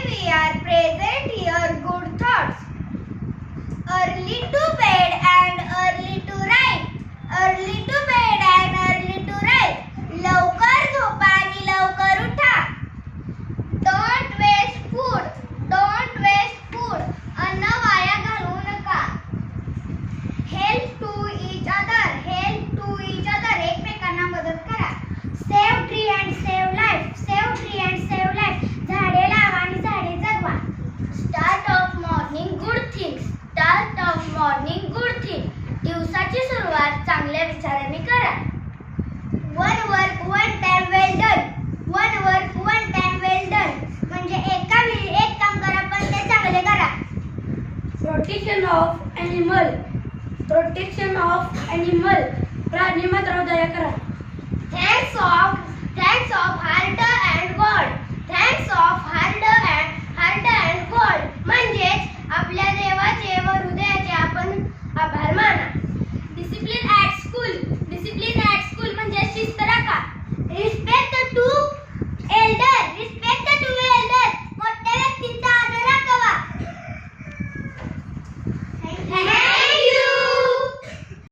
we are present here good thoughts. Early to bed and early to rise. Early to bed and early to rise. लवकर झोपा आणि लवकर उठा. Don't waste food. Don't waste food. अन्न वाया घालवू नका. Help to each other. Help to each other. एकमेकांना मदत करा. Save tree and save life. Save tree and save life. झाडे लावा आणि झाडे जगवा. Start of morning good things. Start of morning good things. दिवसाची सुरुवात चांगल्या विचारांनी करा. One work one time well done. One work one time well done. म्हणजे एका वेळी एक काम करा पण ते चांगले करा. Protection of animal. Protection of animal. प्राणी मात्र दया करा. Thanks of heart and God. Thanks of heart